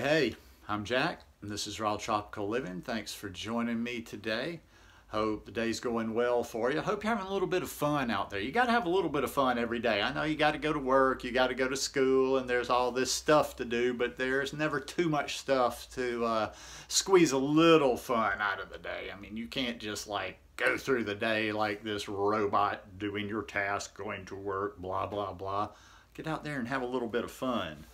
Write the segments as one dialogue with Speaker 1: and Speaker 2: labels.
Speaker 1: Hey, I'm Jack, and this is Raw Tropical Living. Thanks for joining me today. Hope the day's going well for you. Hope you're having a little bit of fun out there. You got to have a little bit of fun every day. I know you got to go to work, you got to go to school, and there's all this stuff to do, but there's never too much stuff to squeeze a little fun out of the day. I mean, you can't just like go through the day like this robot doing your task, going to work, blah, blah, blah. Get out there and have a little bit of fun.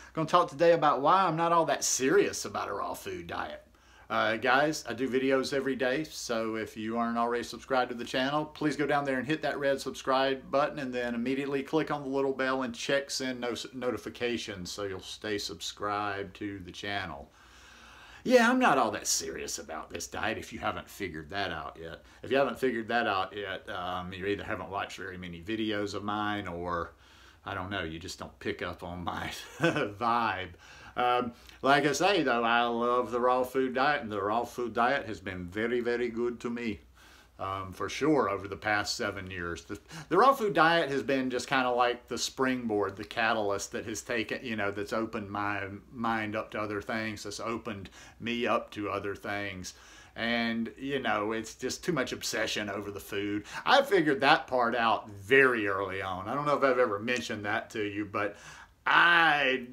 Speaker 1: I'm going to talk today about why I'm not all that serious about a raw food diet. Guys, I do videos every day, so if you aren't already subscribed to the channel, please go down there and hit that red subscribe button and then immediately click on the little bell and check send notifications so you'll stay subscribed to the channel. Yeah, I'm not all that serious about this diet if you haven't figured that out yet. If you haven't figured that out yet, you either haven't watched very many videos of mine or I don't know, you just don't pick up on my vibe. Like I say though, I love the raw food diet, and the raw food diet has been very, very good to me. For sure over the past 7 years. The raw food diet has been just kind of like the springboard, the catalyst that has taken, you know, that's opened my mind up to other things, that's opened me up to other things. And, you know, it's just too much obsession over the food. I figured that part out very early on. I don't know if I've ever mentioned that to you, but I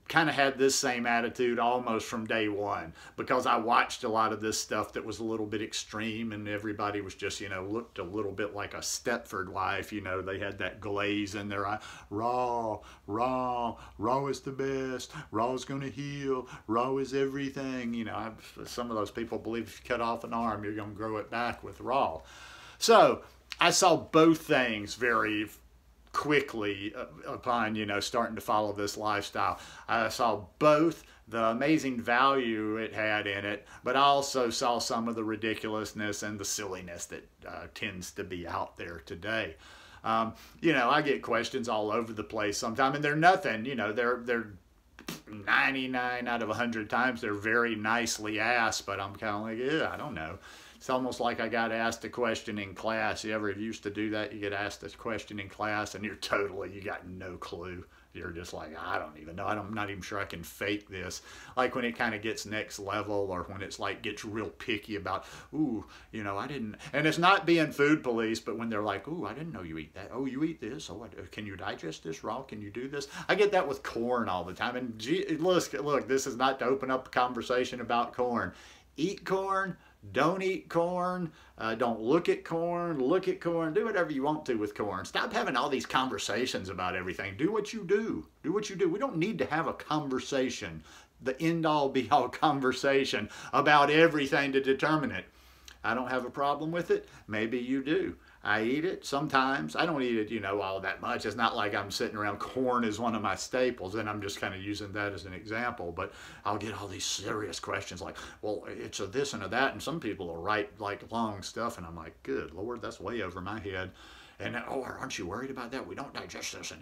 Speaker 1: kind of had this same attitude almost from day one because I watched a lot of this stuff that was a little bit extreme, and everybody was just, you know, looked a little bit like a Stepford wife. You know, they had that glaze in their eye. Raw, raw, raw is the best. Raw is going to heal. Raw is everything. You know, some of those people believe if you cut off an arm, you're going to grow it back with raw. So I saw both things very quickly upon, you know, starting to follow this lifestyle. I saw both the amazing value it had in it, but I also saw some of the ridiculousness and the silliness that tends to be out there today. You know, I get questions all over the place sometimes, and they're nothing, you know, they're 99 out of 100 times they're very nicely asked, but I'm kind of like, yeah, I don't know. It's almost like I got asked a question in class. You ever used to do that? You get asked a question in class and you got no clue. You're just like, I don't even know. I'm not even sure I can fake this. Like when it kind of gets next level, or when it's like gets real picky about, ooh, you know, I didn't, and it's not being food police, but when they're like, ooh, I didn't know you eat that. Oh, you eat this. Oh, can you digest this raw? Can you do this? I get that with corn all the time. And gee, look, this is not to open up a conversation about corn. Eat corn. Don't eat corn, don't look at corn, do whatever you want to with corn. Stop having all these conversations about everything. Do what you do. Do what you do. We don't need to have a conversation, the end-all be-all conversation about everything to determine it. I don't have a problem with it. Maybe you do. I eat it sometimes. I don't eat it, you know, all that much. It's not like I'm sitting around. Corn is one of my staples, and I'm just kind of using that as an example. But I'll get all these serious questions like, well, it's a this and a that, and some people will write like long stuff, and I'm like, good Lord, that's way over my head. And oh, aren't you worried about that? We don't digest this, and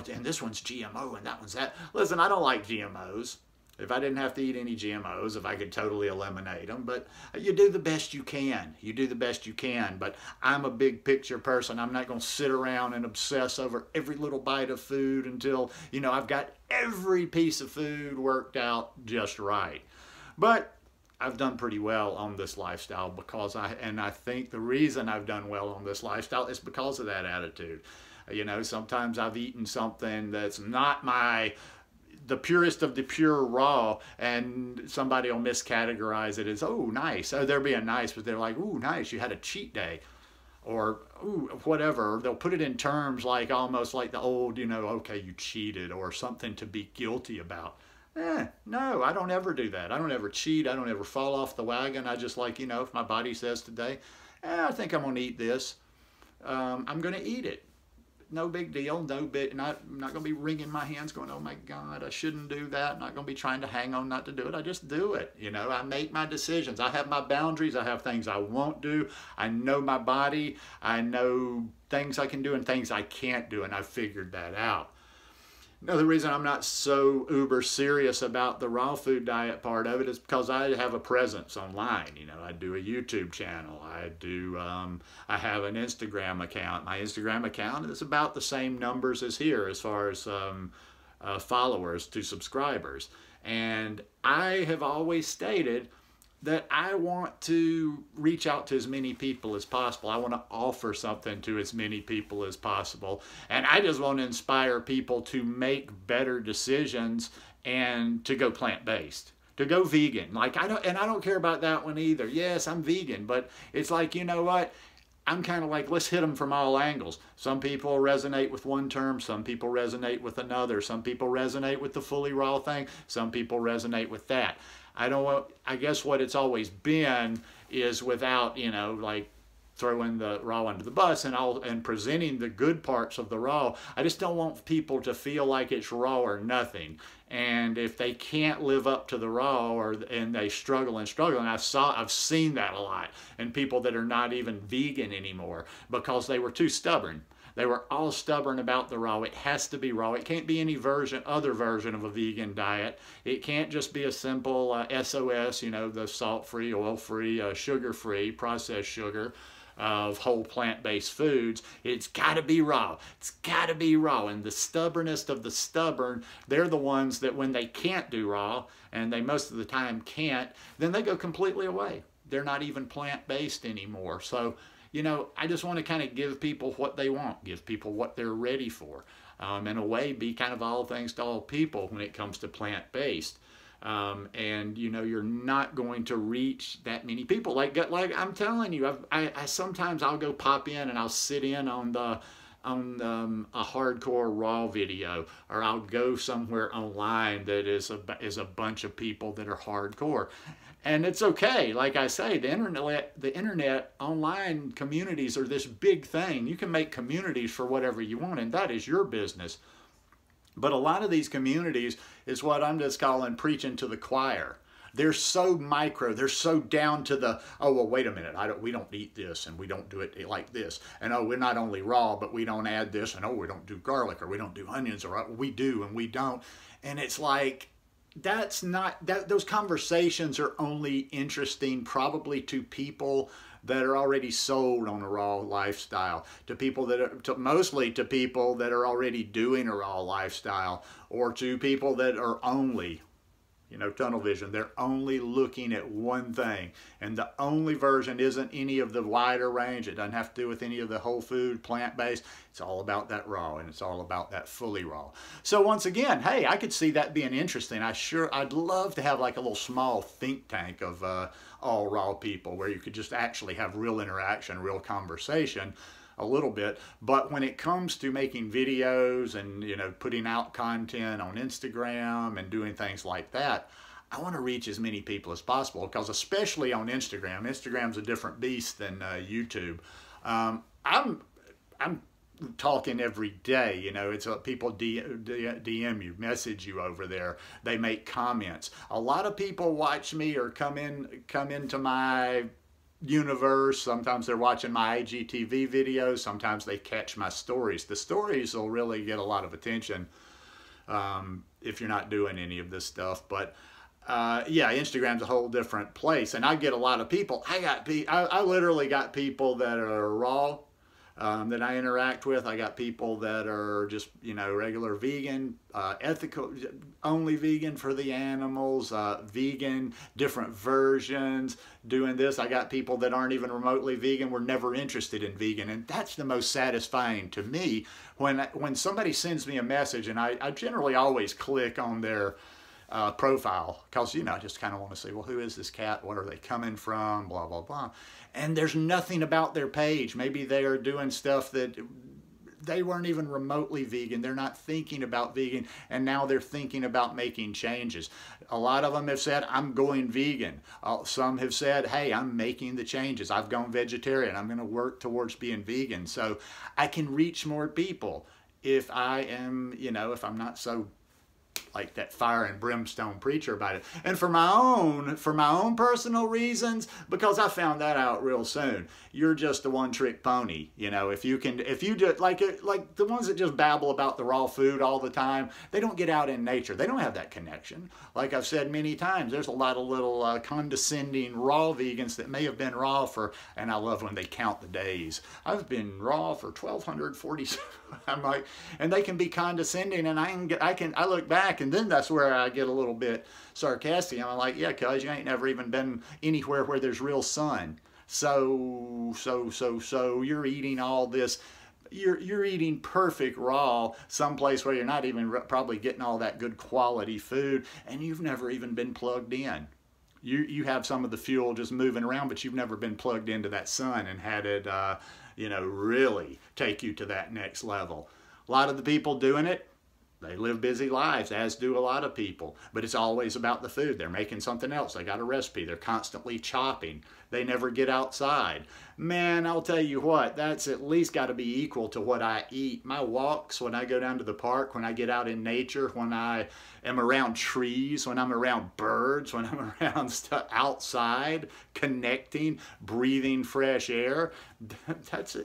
Speaker 1: and this one's GMO, and that one's that. Listen, I don't like GMOs. If I didn't have to eat any GMOs, if I could totally eliminate them, but you do the best you can. You do the best you can, but I'm a big picture person. I'm not going to sit around and obsess over every little bite of food until, you know, I've got every piece of food worked out just right. But I've done pretty well on this lifestyle because I think the reason I've done well on this lifestyle is because of that attitude. You know, sometimes I've eaten something that's not the purest of the pure raw, and somebody will miscategorize it as, oh, nice. Oh, they're being nice, but they're like, ooh, nice, you had a cheat day. Or, ooh, whatever. They'll put it in terms like almost like the old, you know, okay, you cheated, or something to be guilty about. No, I don't ever do that. I don't ever cheat. I don't ever fall off the wagon. I just like, you know, if my body says today, I think I'm going to eat this, I'm going to eat it. No big deal, I'm not going to be wringing my hands going, oh my God, I shouldn't do that. I'm not going to be trying to hang on not to do it. I just do it. You know, I make my decisions. I have my boundaries. I have things I won't do. I know my body. I know things I can do and things I can't do, and I've figured that out. Another reason I'm not so uber serious about the raw food diet part of it is because I have a presence online. You know, I do a YouTube channel. I have an Instagram account. My Instagram account is about the same numbers as here as far as followers to subscribers. And I have always stated that I want to reach out to as many people as possible. I want to offer something to as many people as possible. And I just want to inspire people to make better decisions and to go plant-based, to go vegan. Like I don't care about that one either. Yes, I'm vegan, but it's like, you know what? I'm kind of like, let's hit them from all angles. Some people resonate with one term, some people resonate with another, some people resonate with the fully raw thing, some people resonate with that. I guess what it's always been is without, you know, like throwing the raw under the bus and presenting the good parts of the raw. I just don't want people to feel like it's raw or nothing. And if they can't live up to the raw and they struggle, and I've seen that a lot in people that are not even vegan anymore because they were too stubborn. They were all stubborn about the raw. It has to be raw. It can't be any other version of a vegan diet. It can't just be a simple SOS, you know, the salt-free, oil-free, sugar-free, processed sugar of whole plant-based foods. It's got to be raw. It's got to be raw. And the stubbornest of the stubborn, they're the ones that when they can't do raw, and they most of the time can't, then they go completely away. They're not even plant-based anymore. So, you know, I just want to kind of give people what they want, give people what they're ready for. In a way, be kind of all things to all people when it comes to plant-based. And, you know, you're not going to reach that many people. Like I'm telling you, I sometimes I'll go pop in and I'll sit in on a hardcore raw video, or I'll go somewhere online that is a bunch of people that are hardcore. And it's okay. Like I say, the internet online communities are this big thing. You can make communities for whatever you want, and that is your business. But a lot of these communities is what I'm just calling preaching to the choir. They're so micro. They're so down to the, oh, well, wait a minute. We don't eat this, and we don't do it like this. And, oh, we're not only raw, but we don't add this. And, oh, we don't do garlic, or we don't do onions, or we do and we don't. And it's like, those conversations are only interesting probably to people that are already sold on a raw lifestyle, to people mostly to people that are already doing a raw lifestyle, or to people that are only, you know, tunnel vision. They're only looking at one thing, and the only version isn't any of the wider range. It doesn't have to do with any of the whole food, plant-based. It's all about that raw, and it's all about that fully raw. So once again, hey, I could see that being interesting. I'd love to have like a little small think tank of all raw people where you could just actually have real interaction, real conversation a little bit. But when it comes to making videos and, you know, putting out content on Instagram and doing things like that, I want to reach as many people as possible, because especially on Instagram's a different beast than YouTube. I'm talking every day, you know. It's people DM you, message you over there. They make comments. A lot of people watch me or come into my universe. Sometimes they're watching my IGTV videos. Sometimes they catch my stories. The stories will really get a lot of attention if you're not doing any of this stuff. But yeah, Instagram's a whole different place, and I get a lot of people. I literally got people that are raw that I interact with. I got people that are just, you know, regular vegan, ethical, only vegan for the animals, vegan, different versions, doing this. I got people that aren't even remotely vegan, were never interested in vegan. And that's the most satisfying to me when somebody sends me a message, and I generally always click on their profile, because, you know, I just kind of want to say, well, who is this cat? What are they coming from? Blah, blah, blah. And there's nothing about their page. Maybe they are doing stuff that they weren't even remotely vegan. They're not thinking about vegan, and now they're thinking about making changes. A lot of them have said, I'm going vegan. Some have said, hey, I'm making the changes. I've gone vegetarian. I'm going to work towards being vegan. So I can reach more people if I am, you know, if I'm not so like that fire and brimstone preacher about it. And for my own personal reasons, because I found that out real soon, you're just a one-trick pony. You know, if you just like the ones that just babble about the raw food all the time, they don't get out in nature. They don't have that connection. Like I've said many times, there's a lot of little condescending raw vegans that may have been raw for, and I love when they count the days. I've been raw for 1,240. I'm like, and they can be condescending, and I look back, and then that's where I get a little bit sarcastic. I'm like, yeah, cuz you ain't never even been anywhere where there's real sun. So you're eating all this, you're eating perfect raw someplace where you're not even probably getting all that good quality food, and you've never even been plugged in. You have some of the fuel just moving around, but you've never been plugged into that sun and had it, you know, really take you to that next level. A lot of the people doing it, they live busy lives, as do a lot of people, but it's always about the food. They're making something else. They got a recipe. They're constantly chopping. They never get outside. Man, I'll tell you what, that's at least got to be equal to what I eat. My walks, when I go down to the park, when I get out in nature, when I am around trees, when I'm around birds, when I'm around stuff outside, connecting, breathing fresh air, that's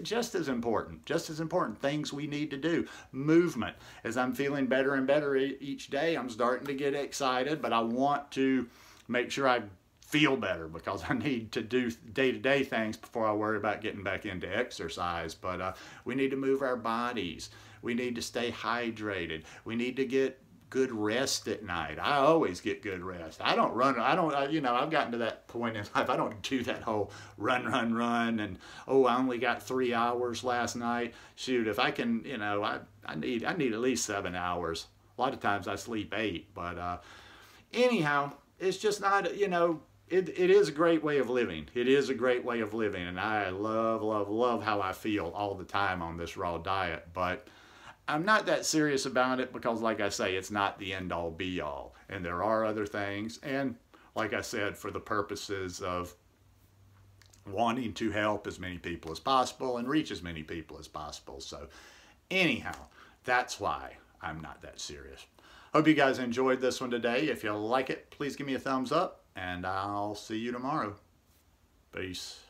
Speaker 1: just as important. Just as important. Things we need to do. Movement. As I'm feeling better and better each day, I'm starting to get excited, but I want to make sure I feel better, because I need to do day-to-day things before I worry about getting back into exercise. But we need to move our bodies. We need to stay hydrated. We need to get good rest at night. I always get good rest. I don't run. You know, I've gotten to that point in life. I don't do that whole run, and, oh, I only got 3 hours last night. Shoot, if I can, you know, I need at least 7 hours. A lot of times I sleep 8. But anyhow, it's just not, you know, it is a great way of living. It is a great way of living, and I love how I feel all the time on this raw diet. But I'm not that serious about it, because, like I say, it's not the end-all be-all, and there are other things. And like I said, for the purposes of wanting to help as many people as possible and reach as many people as possible. So anyhow, that's why I'm not that serious. Hope you guys enjoyed this one today. If you like it, please give me a thumbs up, and I'll see you tomorrow. Peace.